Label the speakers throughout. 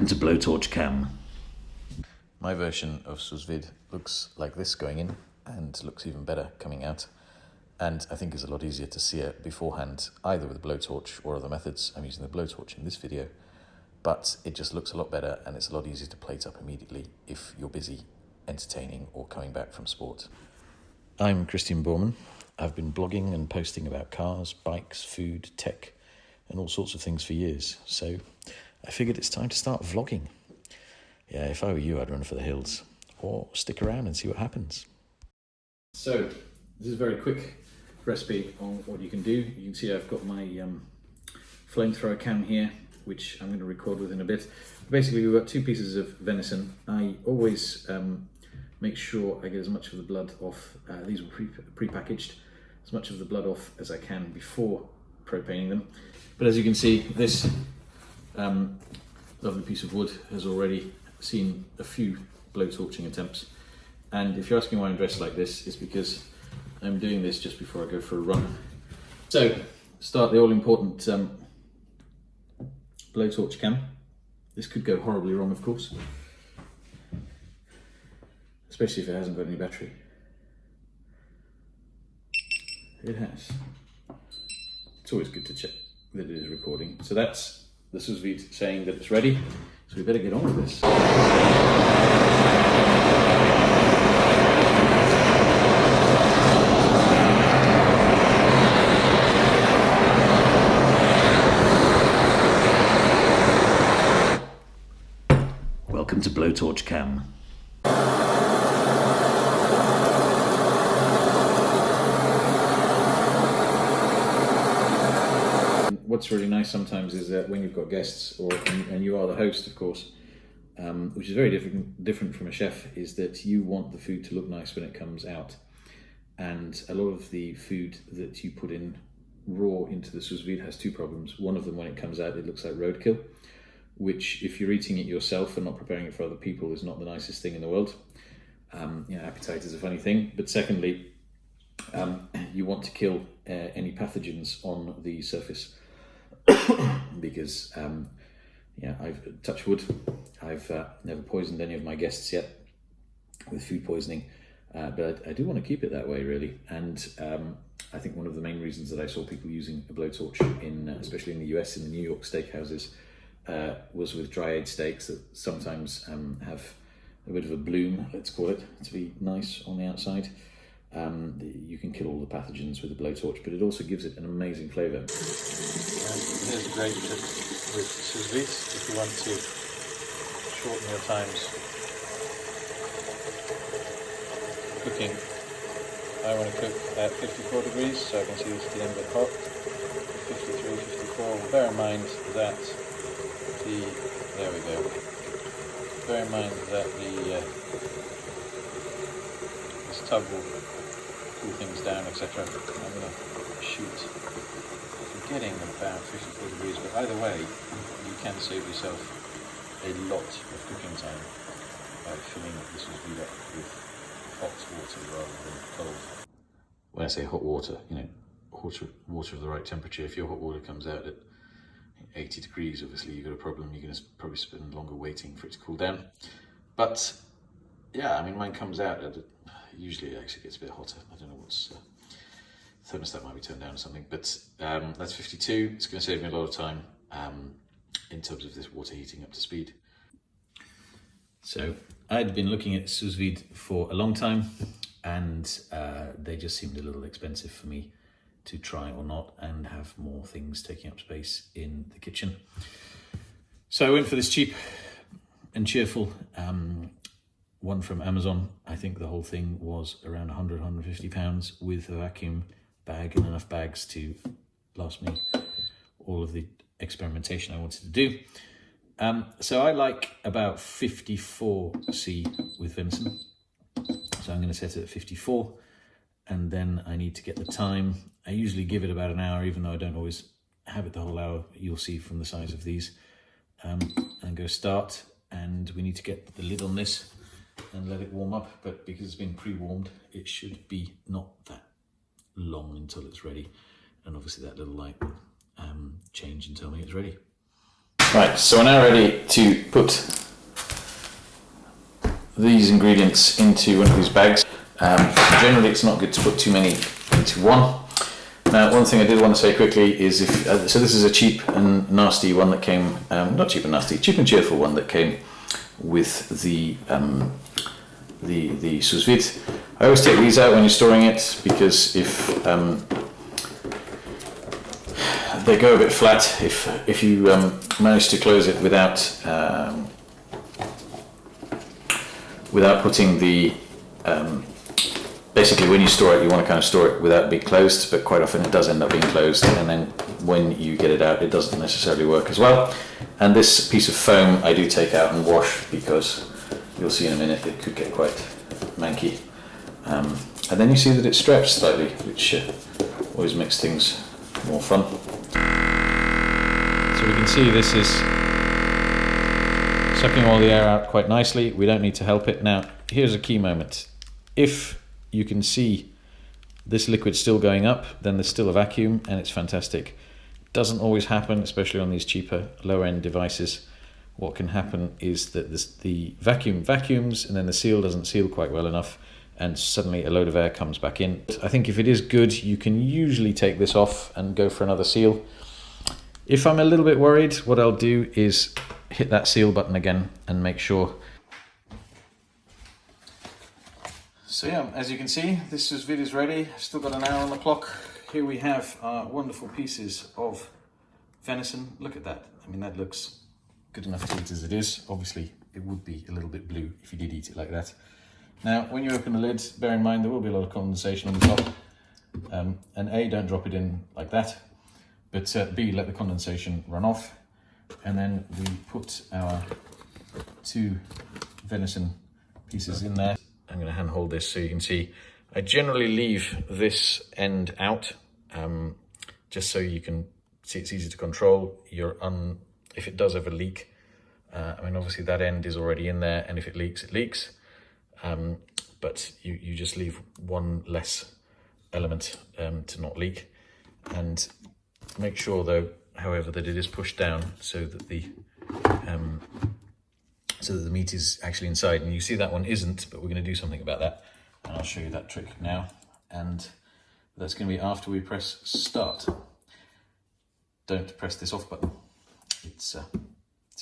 Speaker 1: Welcome to Blowtorch Cam.
Speaker 2: My version of sous vide looks like this going in and looks even better coming out, and I think is a lot easier to sear beforehand, either with a blowtorch or other methods. I'm using the blowtorch in this video, but it just looks a lot better and it's a lot easier to plate up immediately if you're busy entertaining or coming back from sport. I'm Christian Borman. I've been blogging and posting about cars, bikes, food, tech and all sorts of things for years, so I figured it's time to start vlogging. Yeah, if I were you, I'd run for the hills, or stick around and see what happens. So, this is a very quick recipe on what you can do. You can see I've got my flamethrower cam here, which I'm going to record with in a bit. Basically, we've got 2 pieces of venison. I always make sure I get as much of the blood off, these were pre-packaged, as much of the blood off as I can before propaning them. But as you can see, this lovely piece of wood has already seen a few blowtorching attempts, and if you're asking why I'm dressed like this, it's because I'm doing this just before I go for a run. So start the all-important blowtorch cam. This could go horribly wrong, of course, especially if it hasn't got any battery. It has. It's always good to check that it is recording. So that's the sous vide saying that it's ready, so we better get on with this.
Speaker 1: Welcome to Blowtorch Cam.
Speaker 2: What's really nice sometimes is that when you've got guests, and you are the host, of course, which is very different from a chef, is that you want the food to look nice when it comes out. And a lot of the food that you put in raw into the sous vide has 2 problems. One of them, when it comes out, it looks like roadkill, which if you're eating it yourself and not preparing it for other people is not the nicest thing in the world. Appetite is a funny thing. But secondly, you want to kill any pathogens on the surface. Because I've touched wood, I've never poisoned any of my guests yet with food poisoning, but I do want to keep it that way, really. And I think one of the main reasons that I saw people using a blowtorch especially in the US, in the New York steakhouses, was with dry-aged steaks that sometimes have a bit of a bloom, let's call it, to be nice on the outside. You can kill all the pathogens with a blowtorch, but it also gives it an amazing flavour. Here's a great tip with sous vide if you want to shorten your times cooking. I want to cook at 54 degrees, so I can see this getting a bit hot. 53, 54. Well, bear in mind that there we go. Bear in mind that this tub will cool things down, etc. I'm going to shoot getting about 54 degrees, but either way, you can save yourself a lot of cooking time by filling this sous vide up with hot water rather than cold. When I say hot water, water of the right temperature. If your hot water comes out at 80 degrees, obviously you've got a problem. You're going to probably spend longer waiting for it to cool down. But yeah, I mean, mine comes out at usually it actually gets a bit hotter. I don't know what's thermostat might be turned down or something, but that's 52. It's going to save me a lot of time in terms of this water heating up to speed. So I'd been looking at sous vide for a long time, and they just seemed a little expensive for me to try or not, and have more things taking up space in the kitchen. So I went for this cheap and cheerful one from Amazon. I think the whole thing was around 100, 150 pounds with a vacuum bag and enough bags to last me all of the experimentation I wanted to do. So I like about 54C with venison. So I'm going to set it at 54, and then I need to get the time. I usually give it about an hour, even though I don't always have it the whole hour. You'll see from the size of these. And go start, and we need to get the lid on this and let it warm up, but because it's been pre-warmed, it should be not that long until it's ready. And obviously that little light will change and tell me it's ready. Right, so we're now ready to put these ingredients into one of these bags. Generally it's not good to put too many into one. Now, one thing I did want to say quickly is so this is a cheap and nasty one that came, not cheap and nasty, cheap and cheerful one that came with the sous vide. I always take these out when you're storing it, because if they go a bit flat, if you manage to close it without putting the basically, when you store it, you want to kind of store it without being closed, but quite often it does end up being closed, and then when you get it out, it doesn't necessarily work as well. And this piece of foam I do take out and wash, because you'll see in a minute it could get quite manky. And then you see that it's stretched slightly, which always makes things more fun. So we can see this is sucking all the air out quite nicely. We don't need to help it. Now, here's a key moment. If you can see this liquid still going up, then there's still a vacuum, and it's fantastic. Doesn't always happen, especially on these cheaper lower-end devices. What can happen is that the vacuum vacuums, and then the seal doesn't seal quite well enough, and suddenly a load of air comes back in. I think if it is good, you can usually take this off and go for another seal. If I'm a little bit worried, what I'll do is hit that seal button again and make sure. So yeah, as you can see, this sous vide is ready. Still got an hour on the clock. Here we have our wonderful pieces of venison. Look at that. I mean, that looks good enough to eat as it is. Obviously, it would be a little bit blue if you did eat it like that. Now, when you open the lid, bear in mind there will be a lot of condensation on the top. And A, don't drop it in like that. But B, let the condensation run off. And then we put our 2 venison pieces in there. I'm going to hand hold this so you can see. I generally leave this end out, just so you can see it's easy to control. If it does ever leak, I mean, obviously that end is already in there, and if it leaks, it leaks. But you just leave one less element to not leak. And make sure though, however, that it is pushed down so that the meat is actually inside. And you see that one isn't, but we're going to do something about that, and I'll show you that trick now. And that's going to be after we press start. Don't press this off button. It's a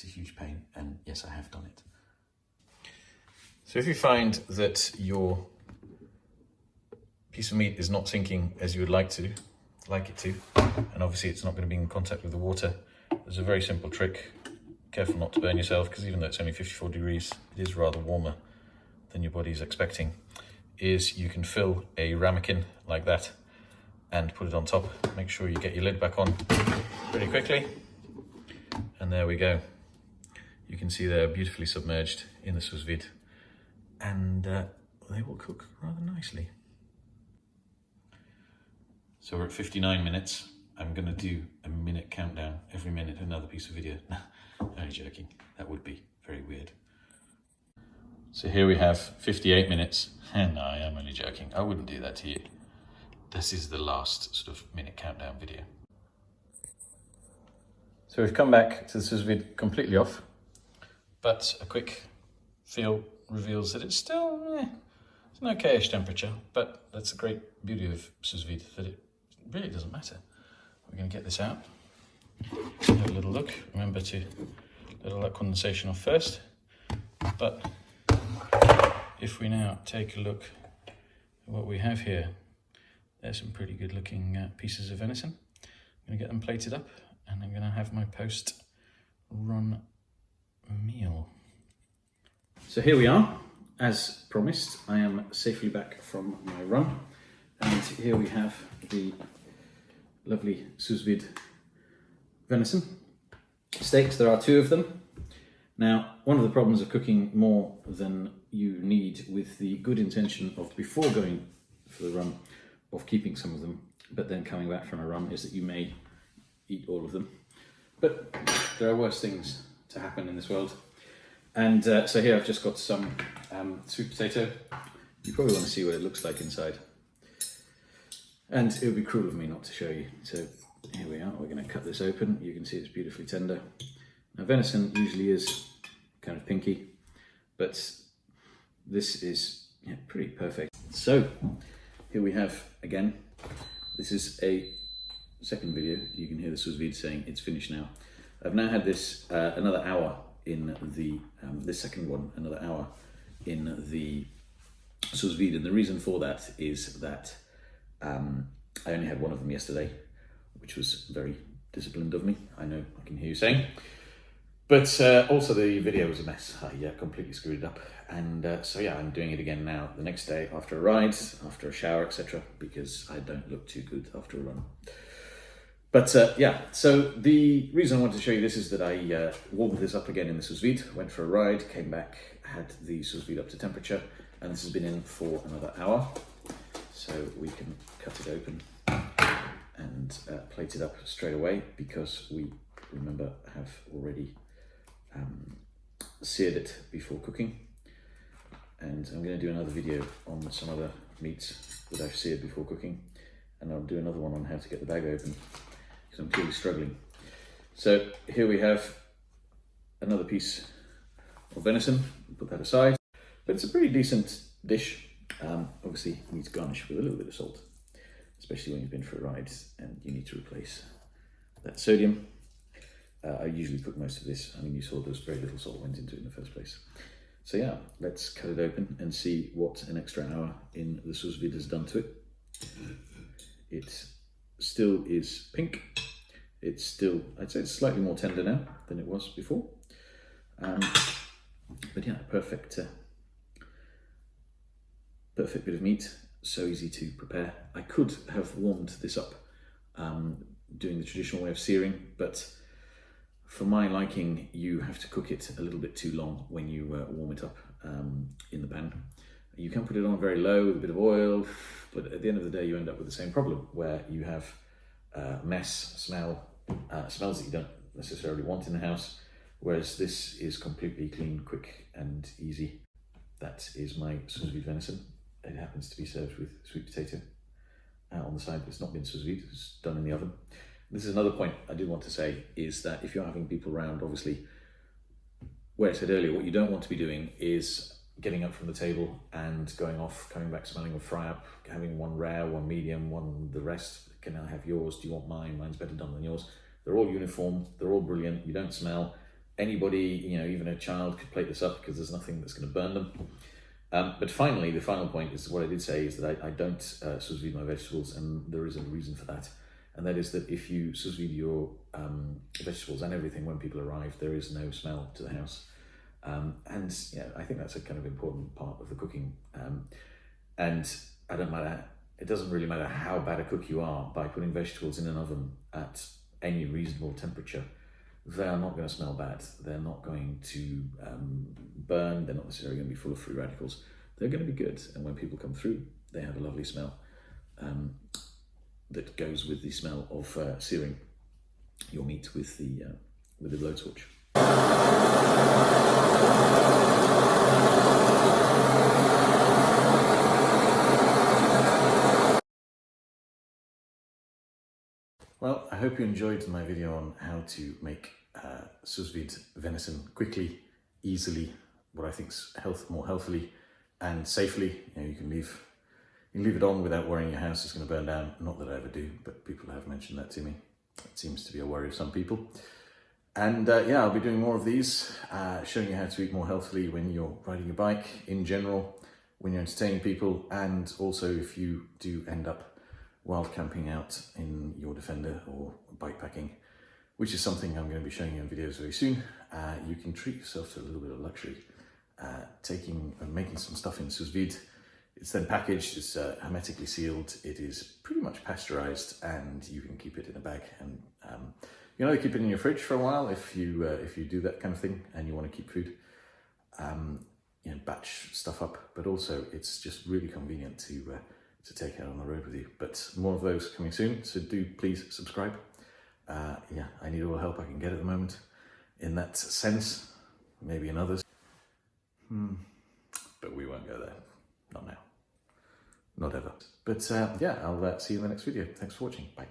Speaker 2: huge pain, and yes, I have done it. So if you find that your piece of meat is not sinking as you would like it to, and obviously it's not going to be in contact with the water, there's a very simple trick. Careful not to burn yourself, because even though it's only 54 degrees, it is rather warmer than your body's expecting. Is you can fill a ramekin like that and put it on top. Make sure you get your lid back on pretty quickly, and there we go. You can see they're beautifully submerged in the sous vide, and they will cook rather nicely. So we're at 59 minutes. I'm going to do a minute countdown every minute, another piece of video. Only joking, that would be very weird. So here we have 58 minutes. No, I am only joking. I wouldn't do that to you. This is the last sort of minute countdown video. So we've come back to the sous vide completely off, but a quick feel reveals that it's still it's an okay-ish temperature, but that's the great beauty of sous vide, that it really doesn't matter. We're going to get this out. Have a little look. Remember to let all that condensation off first. But if we now take a look at what we have here, there's some pretty good looking pieces of venison. I'm going to get them plated up, and I'm going to have my post-run meal. So here we are. As promised, I am safely back from my run, and here we have the lovely sous vide venison steaks. There are 2 of them. Now, one of the problems of cooking more than you need, with the good intention of, before going for the run, of keeping some of them, but then coming back from a run, is that you may eat all of them. But there are worse things to happen in this world. And so here I've just got some sweet potato. You probably want to see what it looks like inside. And it would be cruel of me not to show you. So here we are. We're going to cut this open. You can see it's beautifully tender. Now venison usually is kind of pinky, but this is pretty perfect. So here we have, again, this is a second video. You can hear the sous vide saying it's finished now. I've now had this another hour in the, this second one, another hour in the sous vide. And the reason for that is that I only had one of them yesterday, which was very disciplined of me. I know, I can hear you saying. But also the video was a mess. I completely screwed it up. And so yeah, I'm doing it again now the next day after a ride, after a shower, etc. because I don't look too good after a run. But yeah, so the reason I wanted to show you this is that I warmed this up again in the sous vide, went for a ride, came back, had the sous vide up to temperature, and this has been in for another hour. So we can cut it open and plate it up straight away because we, remember, have already seared it before cooking. And I'm going to do another video on some other meats that I've seared before cooking, and I'll do another one on how to get the bag open because I'm clearly struggling. So here we have another piece of venison. Put that aside, but it's a pretty decent dish. Obviously you need to garnish with a little bit of salt, especially when you've been for a ride and you need to replace that sodium. I usually cook most of this. I mean, you saw there's very little salt went into it in the first place. So yeah, let's cut it open and see what an extra hour in the sous vide has done to it. It still is pink. It's still, I'd say it's slightly more tender now than it was before. But yeah, perfect bit of meat, so easy to prepare. I could have warmed this up doing the traditional way of searing, but for my liking, you have to cook it a little bit too long when you warm it up in the pan. You can put it on very low with a bit of oil, but at the end of the day, you end up with the same problem where you have mess, smells that you don't necessarily want in the house, whereas this is completely clean, quick and easy. That is my sous vide venison. It happens to be served with sweet potato on the side, but it's not been sous vide, it's done in the oven. This is another point I did want to say, is that if you're having people around, obviously, where I said earlier, what you don't want to be doing is getting up from the table and going off, coming back smelling of fry up, having one rare, one medium, one the rest. Can I have yours? Do you want mine? Mine's better done than yours. They're all uniform, they're all brilliant, you don't smell. Anybody, you know, even a child could plate this up because there's nothing that's going to burn them. But finally, the final point is what I did say is that I don't sous vide my vegetables, and there is a reason for that. And that is that if you sous vide your vegetables and everything when people arrive, there is no smell to the house. And yeah, I think that's a kind of important part of the cooking. And it doesn't really matter how bad a cook you are, by putting vegetables in an oven at any reasonable temperature, they are not going to smell bad. They're not going to burn. They're not necessarily going to be full of free radicals. They're going to be good. And when people come through, they have a lovely smell that goes with the smell of searing your meat with the blowtorch. Well, I hope you enjoyed my video on how to make sous vide venison quickly, easily, what I think is more healthily and safely. You know, you can leave it on without worrying your house is going to burn down. Not that I ever do, but people have mentioned that to me. It seems to be a worry of some people. And yeah, I'll be doing more of these, showing you how to eat more healthily when you're riding your bike in general, when you're entertaining people, and also if you do end up wild camping out in your Defender or bike packing, which is something I'm going to be showing you in videos very soon. You can treat yourself to a little bit of luxury, making some stuff in sous vide. It's then packaged, it's hermetically sealed, it is pretty much pasteurized, and you can keep it in a bag. And you know, keep it in your fridge for a while if you do that kind of thing and you want to keep food, you know, batch stuff up. But also, it's just really convenient to take out on the road with you. But more of those coming soon, so do please subscribe. Yeah, I need all the help I can get at the moment in that sense, maybe in others. But we won't go there. Not now. Not ever. But yeah, I'll see you in the next video. Thanks for watching. Bye.